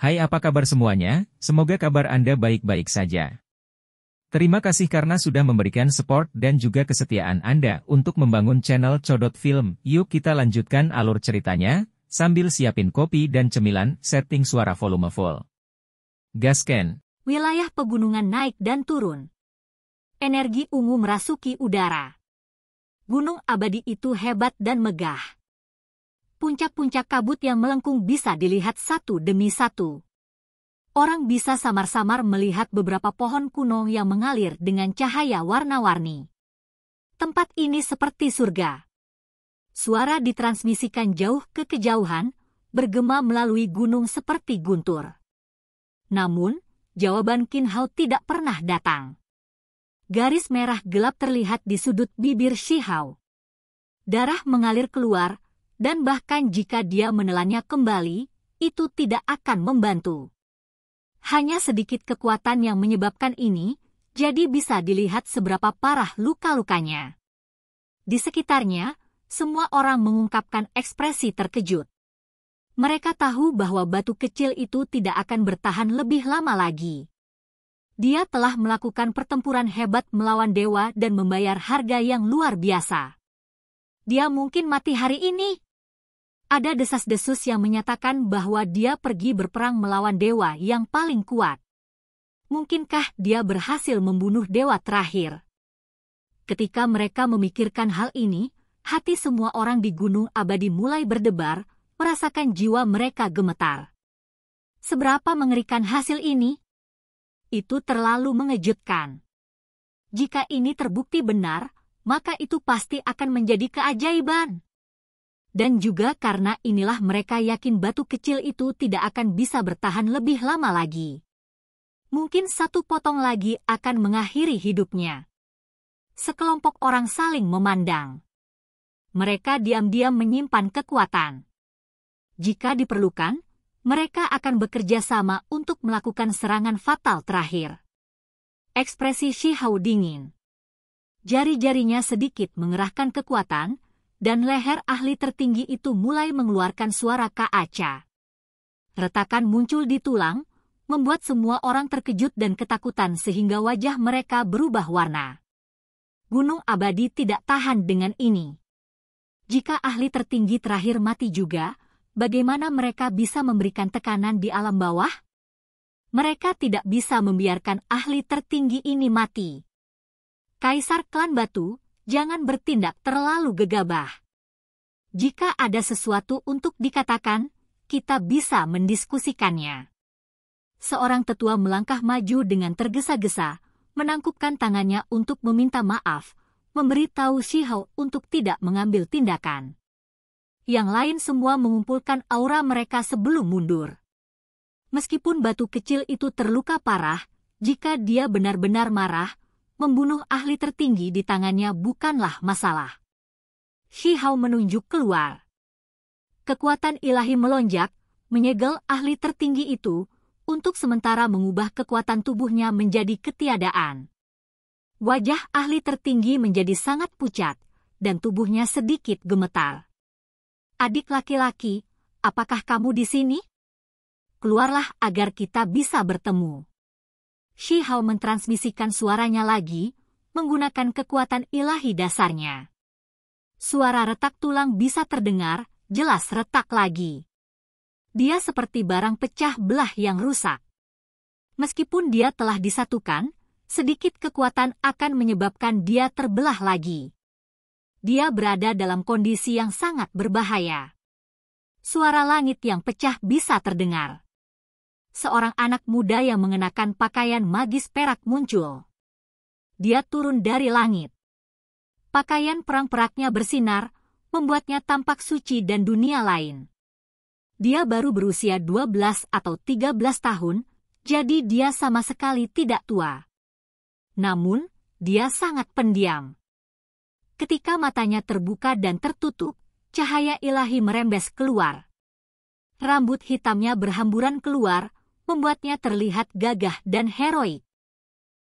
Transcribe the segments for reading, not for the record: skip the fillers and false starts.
Hai, apa kabar semuanya? Semoga kabar Anda baik-baik saja. Terima kasih karena sudah memberikan support dan juga kesetiaan Anda untuk membangun channel Codot Film. Yuk kita lanjutkan alur ceritanya, sambil siapin kopi dan cemilan, setting suara volume full. Gasken. Wilayah pegunungan naik dan turun. Energi ungu merasuki udara. Gunung abadi itu hebat dan megah. Puncak-puncak kabut yang melengkung bisa dilihat satu demi satu. Orang bisa samar-samar melihat beberapa pohon kuno yang mengalir dengan cahaya warna-warni. Tempat ini seperti surga. Suara ditransmisikan jauh ke kejauhan, bergema melalui gunung seperti guntur. Namun, jawaban Qin Hao tidak pernah datang. Garis merah gelap terlihat di sudut bibir Shi Hao. Darah mengalir keluar, dan bahkan jika dia menelannya kembali, itu tidak akan membantu. Hanya sedikit kekuatan yang menyebabkan ini, jadi bisa dilihat seberapa parah luka-lukanya. Di sekitarnya, semua orang mengungkapkan ekspresi terkejut. Mereka tahu bahwa batu kecil itu tidak akan bertahan lebih lama lagi. Dia telah melakukan pertempuran hebat melawan dewa dan membayar harga yang luar biasa. Dia mungkin mati hari ini. Ada desas-desus yang menyatakan bahwa dia pergi berperang melawan dewa yang paling kuat. Mungkinkah dia berhasil membunuh dewa terakhir? Ketika mereka memikirkan hal ini, hati semua orang di Gunung Abadi mulai berdebar, merasakan jiwa mereka gemetar. Seberapa mengerikan hasil ini? Itu terlalu mengejutkan. Jika ini terbukti benar, maka itu pasti akan menjadi keajaiban. Dan juga karena inilah mereka yakin batu kecil itu tidak akan bisa bertahan lebih lama lagi. Mungkin satu potong lagi akan mengakhiri hidupnya. Sekelompok orang saling memandang. Mereka diam-diam menyimpan kekuatan. Jika diperlukan, mereka akan bekerja sama untuk melakukan serangan fatal terakhir. Ekspresi Shi Hao dingin. Jari-jarinya sedikit mengerahkan kekuatan, dan leher ahli tertinggi itu mulai mengeluarkan suara kaaca. Retakan muncul di tulang, membuat semua orang terkejut dan ketakutan sehingga wajah mereka berubah warna. Gunung Abadi tidak tahan dengan ini. Jika ahli tertinggi terakhir mati juga, bagaimana mereka bisa memberikan tekanan di alam bawah? Mereka tidak bisa membiarkan ahli tertinggi ini mati. Kaisar Klan Batu, jangan bertindak terlalu gegabah. Jika ada sesuatu untuk dikatakan, kita bisa mendiskusikannya. Seorang tetua melangkah maju dengan tergesa-gesa, menangkupkan tangannya untuk meminta maaf, memberitahu Shi Hao untuk tidak mengambil tindakan. Yang lain semua mengumpulkan aura mereka sebelum mundur. Meskipun batu kecil itu terluka parah, jika dia benar-benar marah, membunuh ahli tertinggi di tangannya bukanlah masalah. Shi Hao menunjuk keluar. Kekuatan ilahi melonjak, menyegel ahli tertinggi itu, untuk sementara mengubah kekuatan tubuhnya menjadi ketiadaan. Wajah ahli tertinggi menjadi sangat pucat, dan tubuhnya sedikit gemetar. Adik laki-laki, apakah kamu di sini? Keluarlah agar kita bisa bertemu. Shi Hao mentransmisikan suaranya lagi, menggunakan kekuatan ilahi dasarnya. Suara retak tulang bisa terdengar, jelas retak lagi. Dia seperti barang pecah belah yang rusak. Meskipun dia telah disatukan, sedikit kekuatan akan menyebabkan dia terbelah lagi. Dia berada dalam kondisi yang sangat berbahaya. Suara langit yang pecah bisa terdengar. Seorang anak muda yang mengenakan pakaian magis perak muncul. Dia turun dari langit. Pakaian perang-peraknya bersinar, membuatnya tampak suci dan dunia lain. Dia baru berusia 12 atau 13 tahun, jadi dia sama sekali tidak tua. Namun, dia sangat pendiam. Ketika matanya terbuka dan tertutup, cahaya ilahi merembes keluar. Rambut hitamnya berhamburan keluar, membuatnya terlihat gagah dan heroik.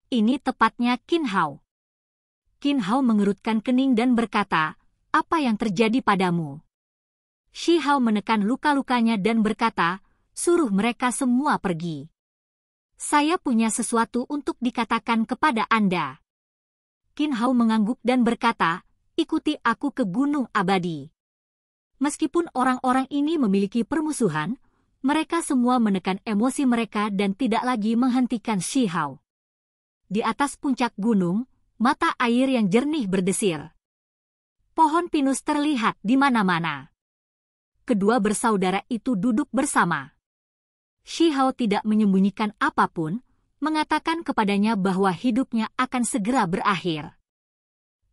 Ini tepatnya Qin Hao. Qin Hao mengerutkan kening dan berkata, "Apa yang terjadi padamu?" Shi Hao menekan luka-lukanya dan berkata, suruh mereka semua pergi. Saya punya sesuatu untuk dikatakan kepada Anda. Qin Hao mengangguk dan berkata, ikuti aku ke Gunung Abadi. Meskipun orang-orang ini memiliki permusuhan, mereka semua menekan emosi mereka dan tidak lagi menghentikan Shi Hao. Di atas puncak gunung, mata air yang jernih berdesir. Pohon pinus terlihat di mana-mana. Kedua bersaudara itu duduk bersama. Shi Hao tidak menyembunyikan apapun, mengatakan kepadanya bahwa hidupnya akan segera berakhir.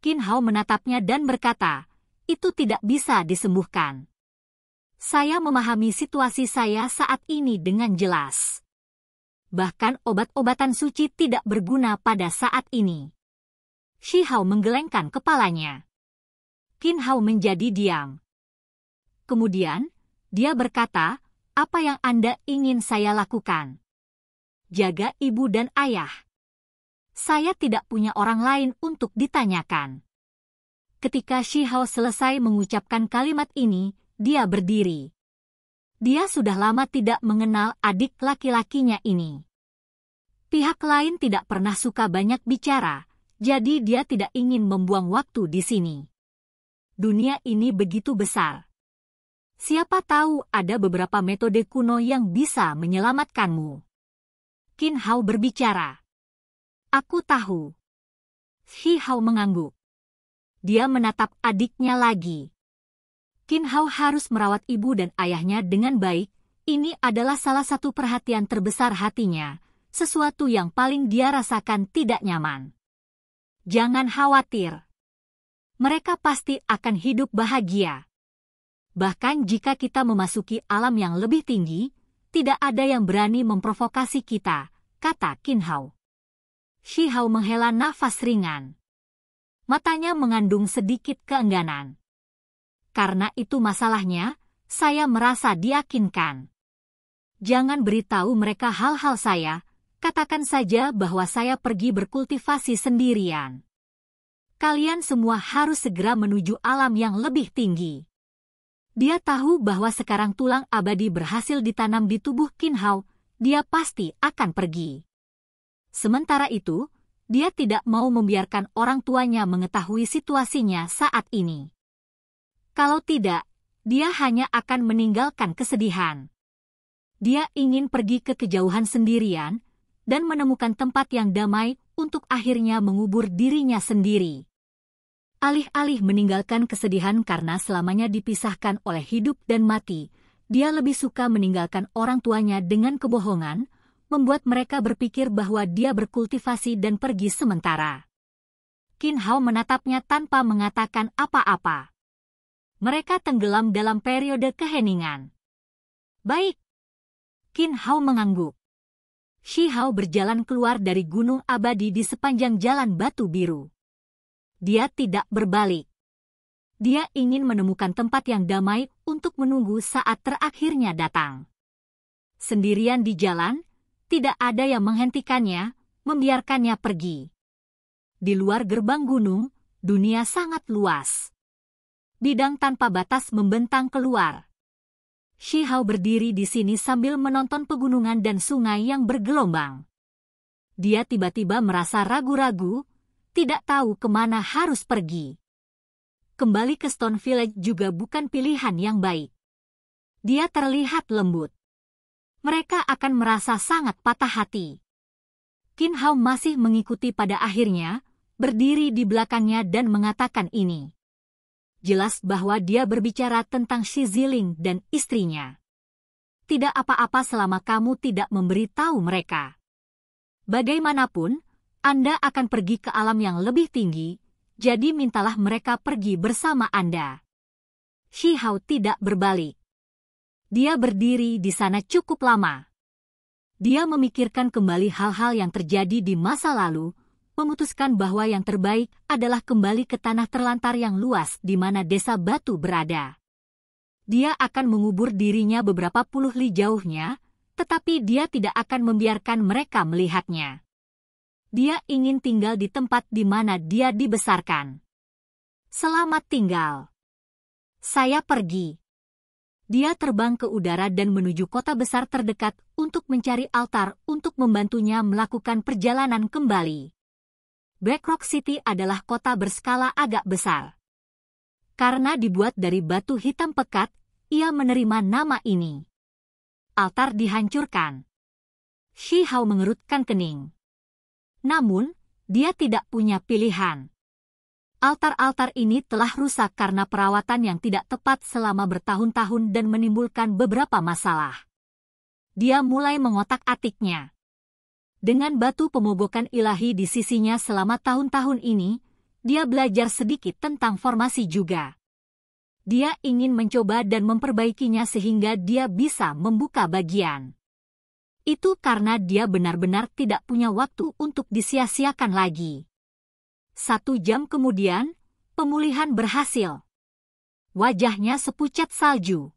Qin Hao menatapnya dan berkata, itu tidak bisa disembuhkan. Saya memahami situasi saya saat ini dengan jelas. Bahkan obat-obatan suci tidak berguna pada saat ini. Shi Hao menggelengkan kepalanya. Qin Hao menjadi diam. Kemudian, dia berkata, apa yang Anda ingin saya lakukan? Jaga ibu dan ayah. Saya tidak punya orang lain untuk ditanyakan. Ketika Shi Hao selesai mengucapkan kalimat ini, dia berdiri. Dia sudah lama tidak mengenal adik laki-lakinya ini. Pihak lain tidak pernah suka banyak bicara, jadi dia tidak ingin membuang waktu di sini. Dunia ini begitu besar. Siapa tahu ada beberapa metode kuno yang bisa menyelamatkanmu. Qin Hao berbicara. Aku tahu. Shi Hao mengangguk. Dia menatap adiknya lagi. Qin Hao harus merawat ibu dan ayahnya dengan baik. Ini adalah salah satu perhatian terbesar hatinya, sesuatu yang paling dia rasakan tidak nyaman. Jangan khawatir. Mereka pasti akan hidup bahagia. Bahkan jika kita memasuki alam yang lebih tinggi, tidak ada yang berani memprovokasi kita, kata Qin Hao. Shi Hao menghela nafas ringan. Matanya mengandung sedikit keengganan. Karena itu masalahnya, saya merasa diyakinkan. Jangan beritahu mereka hal-hal saya, katakan saja bahwa saya pergi berkultivasi sendirian. Kalian semua harus segera menuju alam yang lebih tinggi. Dia tahu bahwa sekarang tulang abadi berhasil ditanam di tubuh Qin Hao, dia pasti akan pergi. Sementara itu, dia tidak mau membiarkan orang tuanya mengetahui situasinya saat ini. Kalau tidak, dia hanya akan meninggalkan kesedihan. Dia ingin pergi ke kejauhan sendirian dan menemukan tempat yang damai untuk akhirnya mengubur dirinya sendiri. Alih-alih meninggalkan kesedihan karena selamanya dipisahkan oleh hidup dan mati, dia lebih suka meninggalkan orang tuanya dengan kebohongan, membuat mereka berpikir bahwa dia berkultivasi dan pergi sementara. Qin Hao menatapnya tanpa mengatakan apa-apa. Mereka tenggelam dalam periode keheningan. Baik. Qin Hao mengangguk. Shi Hao berjalan keluar dari Gunung Abadi di sepanjang jalan batu biru. Dia tidak berbalik. Dia ingin menemukan tempat yang damai untuk menunggu saat terakhirnya datang. Sendirian di jalan, tidak ada yang menghentikannya, membiarkannya pergi. Di luar gerbang gunung, dunia sangat luas. Bidang tanpa batas membentang keluar. Shi Hao berdiri di sini sambil menonton pegunungan dan sungai yang bergelombang. Dia tiba-tiba merasa ragu-ragu, tidak tahu kemana harus pergi. Kembali ke Stone Village juga bukan pilihan yang baik. Dia terlihat lembut. Mereka akan merasa sangat patah hati. Qin Hao masih mengikuti pada akhirnya, berdiri di belakangnya dan mengatakan ini. Jelas bahwa dia berbicara tentang Shi Ziling dan istrinya. Tidak apa-apa selama kamu tidak memberitahu mereka. Bagaimanapun, Anda akan pergi ke alam yang lebih tinggi, jadi mintalah mereka pergi bersama Anda. Shi Hao tidak berbalik. Dia berdiri di sana cukup lama. Dia memikirkan kembali hal-hal yang terjadi di masa lalu, memutuskan bahwa yang terbaik adalah kembali ke tanah terlantar yang luas di mana desa batu berada. Dia akan mengubur dirinya beberapa puluh li jauhnya, tetapi dia tidak akan membiarkan mereka melihatnya. Dia ingin tinggal di tempat di mana dia dibesarkan. Selamat tinggal. Saya pergi. Dia terbang ke udara dan menuju kota besar terdekat untuk mencari altar untuk membantunya melakukan perjalanan kembali. Blackrock City adalah kota berskala agak besar. Karena dibuat dari batu hitam pekat, ia menerima nama ini. Altar dihancurkan. Shi Hao mengerutkan kening. Namun, dia tidak punya pilihan. Altar-altar ini telah rusak karena perawatan yang tidak tepat selama bertahun-tahun dan menimbulkan beberapa masalah. Dia mulai mengotak-atiknya. Dengan batu pemogokan ilahi di sisinya selama tahun-tahun ini, dia belajar sedikit tentang formasi juga. Dia ingin mencoba dan memperbaikinya sehingga dia bisa membuka bagian. Itu karena dia benar-benar tidak punya waktu untuk disia-siakan lagi. 1 jam kemudian, pemulihan berhasil. Wajahnya sepucat salju.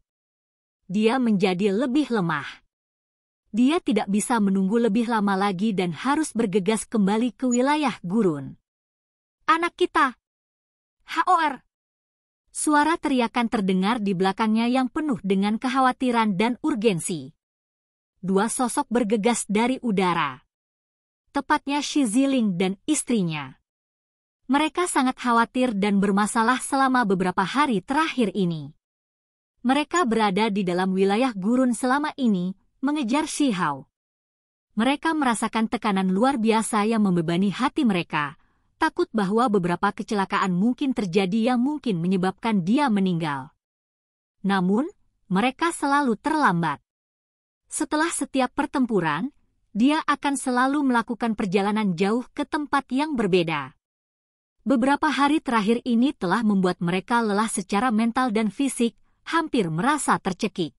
Dia menjadi lebih lemah. Dia tidak bisa menunggu lebih lama lagi dan harus bergegas kembali ke wilayah gurun. Anak kita! HOR! Suara teriakan terdengar di belakangnya yang penuh dengan kekhawatiran dan urgensi. 2 sosok bergegas dari udara. Tepatnya Shi Ziling dan istrinya. Mereka sangat khawatir dan bermasalah selama beberapa hari terakhir ini. Mereka berada di dalam wilayah gurun selama ini, mengejar Shi Hao. Mereka merasakan tekanan luar biasa yang membebani hati mereka, takut bahwa beberapa kecelakaan mungkin terjadi yang mungkin menyebabkan dia meninggal. Namun, mereka selalu terlambat. Setelah setiap pertempuran, dia akan selalu melakukan perjalanan jauh ke tempat yang berbeda. Beberapa hari terakhir ini telah membuat mereka lelah secara mental dan fisik, hampir merasa tercekik.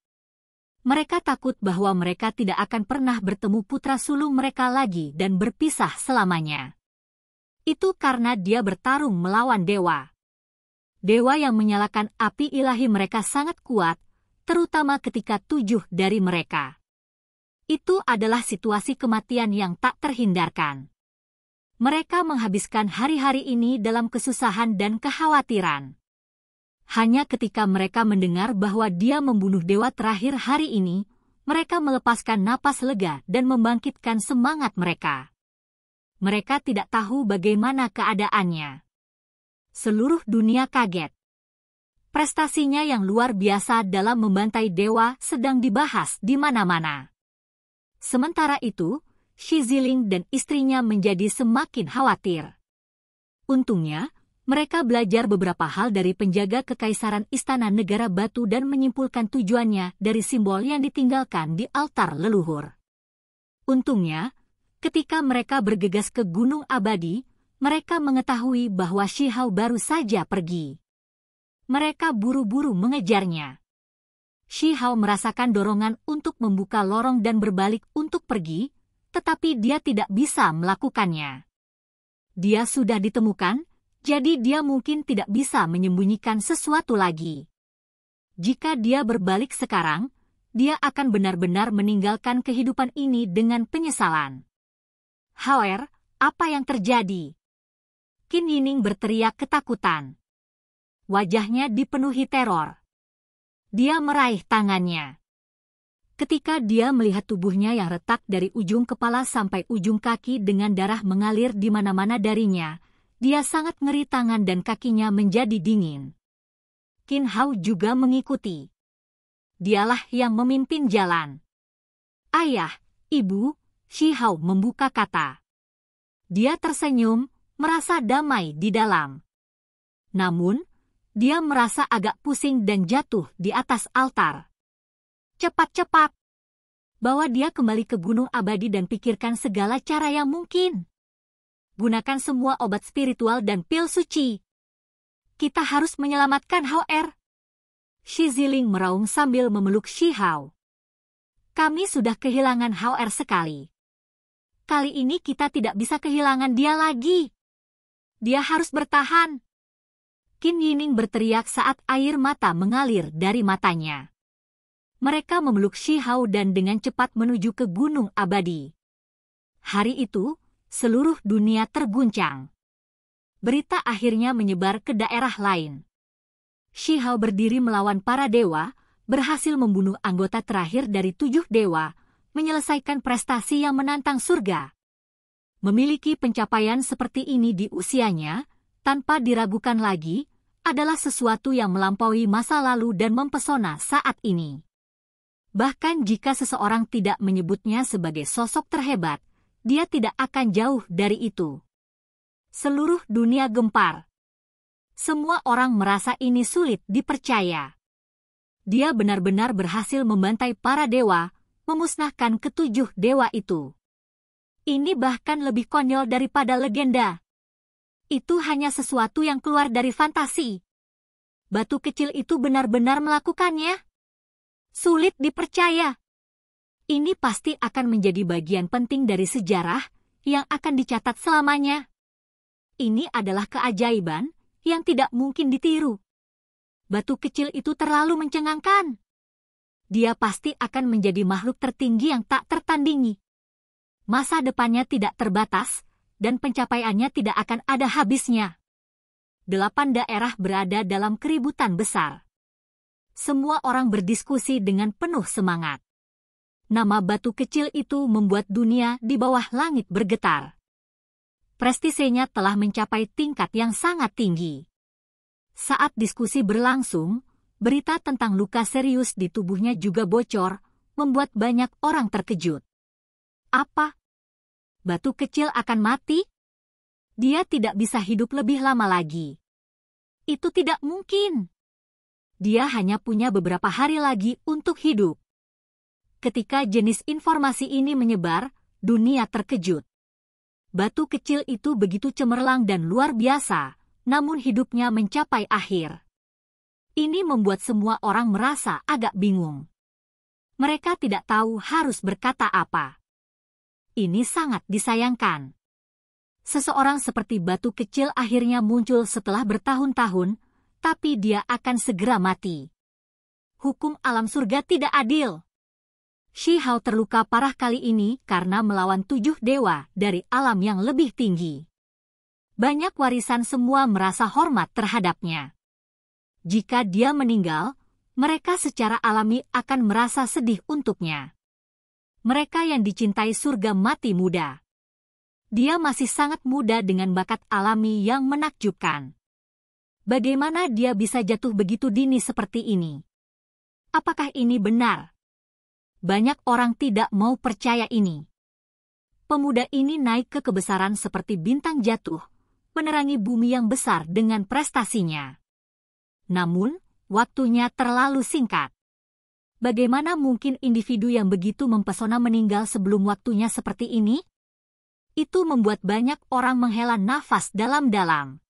Mereka takut bahwa mereka tidak akan pernah bertemu putra sulung mereka lagi dan berpisah selamanya. Itu karena dia bertarung melawan dewa. Dewa yang menyalakan api ilahi mereka sangat kuat, terutama ketika 7 dari mereka. Itu adalah situasi kematian yang tak terhindarkan. Mereka menghabiskan hari-hari ini dalam kesusahan dan kekhawatiran. Hanya ketika mereka mendengar bahwa dia membunuh dewa terakhir hari ini, mereka melepaskan napas lega dan membangkitkan semangat mereka. Mereka tidak tahu bagaimana keadaannya. Seluruh dunia kaget. Prestasinya yang luar biasa dalam membantai dewa sedang dibahas di mana-mana. Sementara itu, Shi Ziling dan istrinya menjadi semakin khawatir. Untungnya, mereka belajar beberapa hal dari penjaga kekaisaran Istana Negara Batu dan menyimpulkan tujuannya dari simbol yang ditinggalkan di altar leluhur. Untungnya, ketika mereka bergegas ke Gunung Abadi, mereka mengetahui bahwa Shi Hao baru saja pergi. Mereka buru-buru mengejarnya. Shi Hao merasakan dorongan untuk membuka lorong dan berbalik untuk pergi, tetapi dia tidak bisa melakukannya. Dia sudah ditemukan, jadi dia mungkin tidak bisa menyembunyikan sesuatu lagi. Jika dia berbalik sekarang, dia akan benar-benar meninggalkan kehidupan ini dengan penyesalan. HOR, apa yang terjadi? Qin Yining berteriak ketakutan. Wajahnya dipenuhi teror. Dia meraih tangannya. Ketika dia melihat tubuhnya yang retak dari ujung kepala sampai ujung kaki dengan darah mengalir di mana-mana darinya, dia sangat ngeri tangan dan kakinya menjadi dingin. Qin Hao juga mengikuti. Dialah yang memimpin jalan. Ayah, ibu, Shi Hao membuka kata. Dia tersenyum, merasa damai di dalam. Namun, dia merasa agak pusing dan jatuh di atas altar. Cepat-cepat. Bawa dia kembali ke Gunung Abadi dan pikirkan segala cara yang mungkin. Gunakan semua obat spiritual dan pil suci. Kita harus menyelamatkan HOR. Shi Ziling meraung sambil memeluk Shi Hao. Kami sudah kehilangan HOR sekali. Kali ini kita tidak bisa kehilangan dia lagi. Dia harus bertahan. Qin Yining berteriak saat air mata mengalir dari matanya. Mereka memeluk Shi Hao dan dengan cepat menuju ke Gunung Abadi. Hari itu, seluruh dunia terguncang. Berita akhirnya menyebar ke daerah lain. Shi Hao berdiri melawan para dewa, berhasil membunuh anggota terakhir dari 7 dewa, menyelesaikan prestasi yang menantang surga. Memiliki pencapaian seperti ini di usianya, tanpa diragukan lagi, adalah sesuatu yang melampaui masa lalu dan mempesona saat ini. Bahkan jika seseorang tidak menyebutnya sebagai sosok terhebat, dia tidak akan jauh dari itu. Seluruh dunia gempar. Semua orang merasa ini sulit dipercaya. Dia benar-benar berhasil membantai para dewa, memusnahkan ketujuh dewa itu. Ini bahkan lebih konyol daripada legenda. Itu hanya sesuatu yang keluar dari fantasi. Batu kecil itu benar-benar melakukannya. Sulit dipercaya. Ini pasti akan menjadi bagian penting dari sejarah yang akan dicatat selamanya. Ini adalah keajaiban yang tidak mungkin ditiru. Batu kecil itu terlalu mencengangkan. Dia pasti akan menjadi makhluk tertinggi yang tak tertandingi. Masa depannya tidak terbatas, dan pencapaiannya tidak akan ada habisnya. 8 daerah berada dalam keributan besar. Semua orang berdiskusi dengan penuh semangat. Nama batu kecil itu membuat dunia di bawah langit bergetar. Prestisenya telah mencapai tingkat yang sangat tinggi. Saat diskusi berlangsung, berita tentang luka serius di tubuhnya juga bocor, membuat banyak orang terkejut. Apa? Batu kecil akan mati? Dia tidak bisa hidup lebih lama lagi. Itu tidak mungkin. Dia hanya punya beberapa hari lagi untuk hidup. Ketika jenis informasi ini menyebar, dunia terkejut. Batu kecil itu begitu cemerlang dan luar biasa, namun hidupnya mencapai akhir. Ini membuat semua orang merasa agak bingung. Mereka tidak tahu harus berkata apa. Ini sangat disayangkan. Seseorang seperti batu kecil akhirnya muncul setelah bertahun-tahun, tapi dia akan segera mati. Hukum alam surga tidak adil. Shi Hao terluka parah kali ini karena melawan 7 dewa dari alam yang lebih tinggi. Banyak warisan semua merasa hormat terhadapnya. Jika dia meninggal, mereka secara alami akan merasa sedih untuknya. Mereka yang dicintai surga mati muda. Dia masih sangat muda dengan bakat alami yang menakjubkan. Bagaimana dia bisa jatuh begitu dini seperti ini? Apakah ini benar? Banyak orang tidak mau percaya ini. Pemuda ini naik ke kebesaran seperti bintang jatuh, menerangi bumi yang besar dengan prestasinya. Namun, waktunya terlalu singkat. Bagaimana mungkin individu yang begitu mempesona meninggal sebelum waktunya seperti ini? Itu membuat banyak orang menghela nafas dalam-dalam.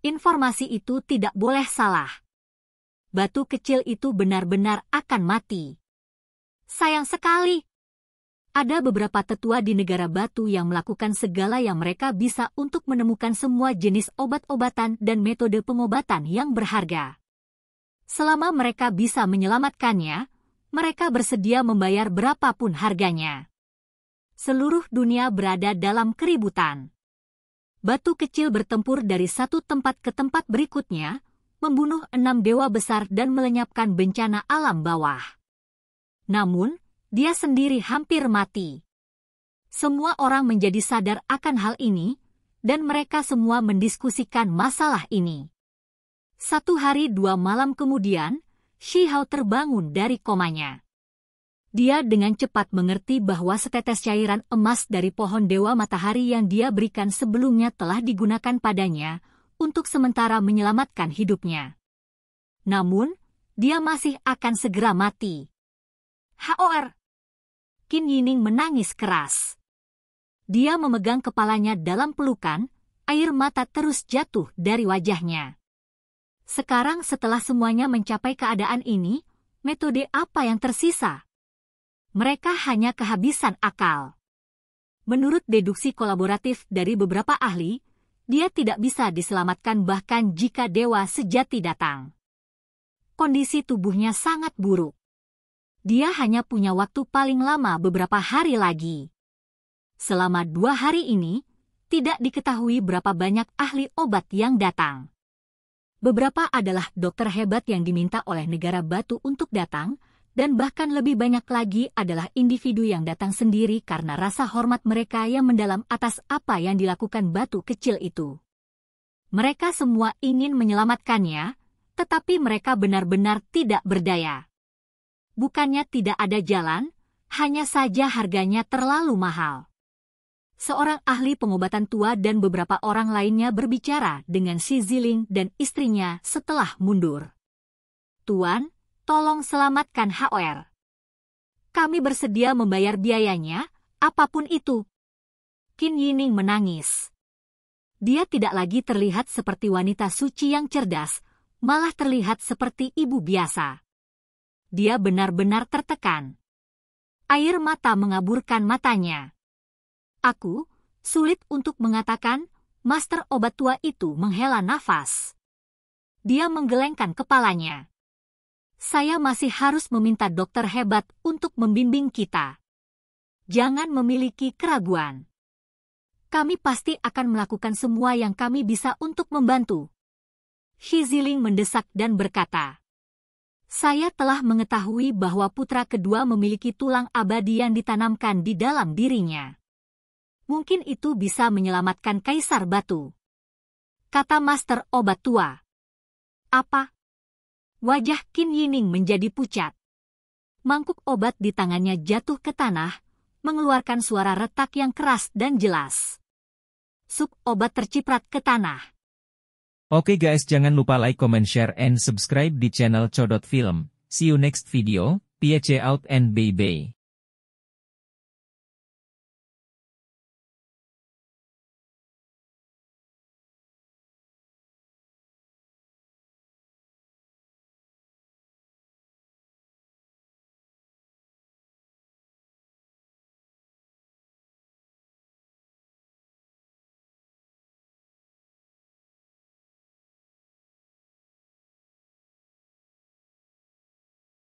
Informasi itu tidak boleh salah. Batu kecil itu benar-benar akan mati. Sayang sekali. Ada beberapa tetua di negara batu yang melakukan segala yang mereka bisa untuk menemukan semua jenis obat-obatan dan metode pengobatan yang berharga. Selama mereka bisa menyelamatkannya, mereka bersedia membayar berapapun harganya. Seluruh dunia berada dalam keributan. Batu kecil bertempur dari satu tempat ke tempat berikutnya, membunuh 6 dewa besar dan melenyapkan bencana alam bawah. Namun, dia sendiri hampir mati. Semua orang menjadi sadar akan hal ini, dan mereka semua mendiskusikan masalah ini. 1 hari 2 malam kemudian, Shi Hao terbangun dari komanya. Dia dengan cepat mengerti bahwa setetes cairan emas dari pohon Dewa Matahari yang dia berikan sebelumnya telah digunakan padanya untuk sementara menyelamatkan hidupnya. Namun, dia masih akan segera mati. Haor! Qin Yining menangis keras. Dia memegang kepalanya dalam pelukan, air mata terus jatuh dari wajahnya. Sekarang setelah semuanya mencapai keadaan ini, metode apa yang tersisa? Mereka hanya kehabisan akal. Menurut deduksi kolaboratif dari beberapa ahli, dia tidak bisa diselamatkan bahkan jika dewa sejati datang. Kondisi tubuhnya sangat buruk. Dia hanya punya waktu paling lama beberapa hari lagi. Selama 2 hari ini, tidak diketahui berapa banyak ahli obat yang datang. Beberapa adalah dokter hebat yang diminta oleh negara batu untuk datang, dan bahkan lebih banyak lagi adalah individu yang datang sendiri karena rasa hormat mereka yang mendalam atas apa yang dilakukan batu kecil itu. Mereka semua ingin menyelamatkannya, tetapi mereka benar-benar tidak berdaya. Bukannya tidak ada jalan, hanya saja harganya terlalu mahal. Seorang ahli pengobatan tua dan beberapa orang lainnya berbicara dengan si Ziling dan istrinya setelah mundur. Tuan, tolong selamatkan HR. Kami bersedia membayar biayanya, apapun itu. Qin Yining menangis. Dia tidak lagi terlihat seperti wanita suci yang cerdas, malah terlihat seperti ibu biasa. Dia benar-benar tertekan. Air mata mengaburkan matanya. Aku, sulit untuk mengatakan, master obat tua itu menghela nafas. Dia menggelengkan kepalanya. Saya masih harus meminta dokter hebat untuk membimbing kita. Jangan memiliki keraguan. Kami pasti akan melakukan semua yang kami bisa untuk membantu. Shi Ziling mendesak dan berkata, saya telah mengetahui bahwa putra kedua memiliki tulang abadi yang ditanamkan di dalam dirinya. Mungkin itu bisa menyelamatkan Kaisar Batu. Kata Master Obat Tua. Apa? Wajah Qin Yining menjadi pucat. Mangkuk obat di tangannya jatuh ke tanah, mengeluarkan suara retak yang keras dan jelas. Sup obat terciprat ke tanah. Oke guys, jangan lupa like, comment, share, and subscribe di channel Codot Film. See you next video, peace out and bye-bye.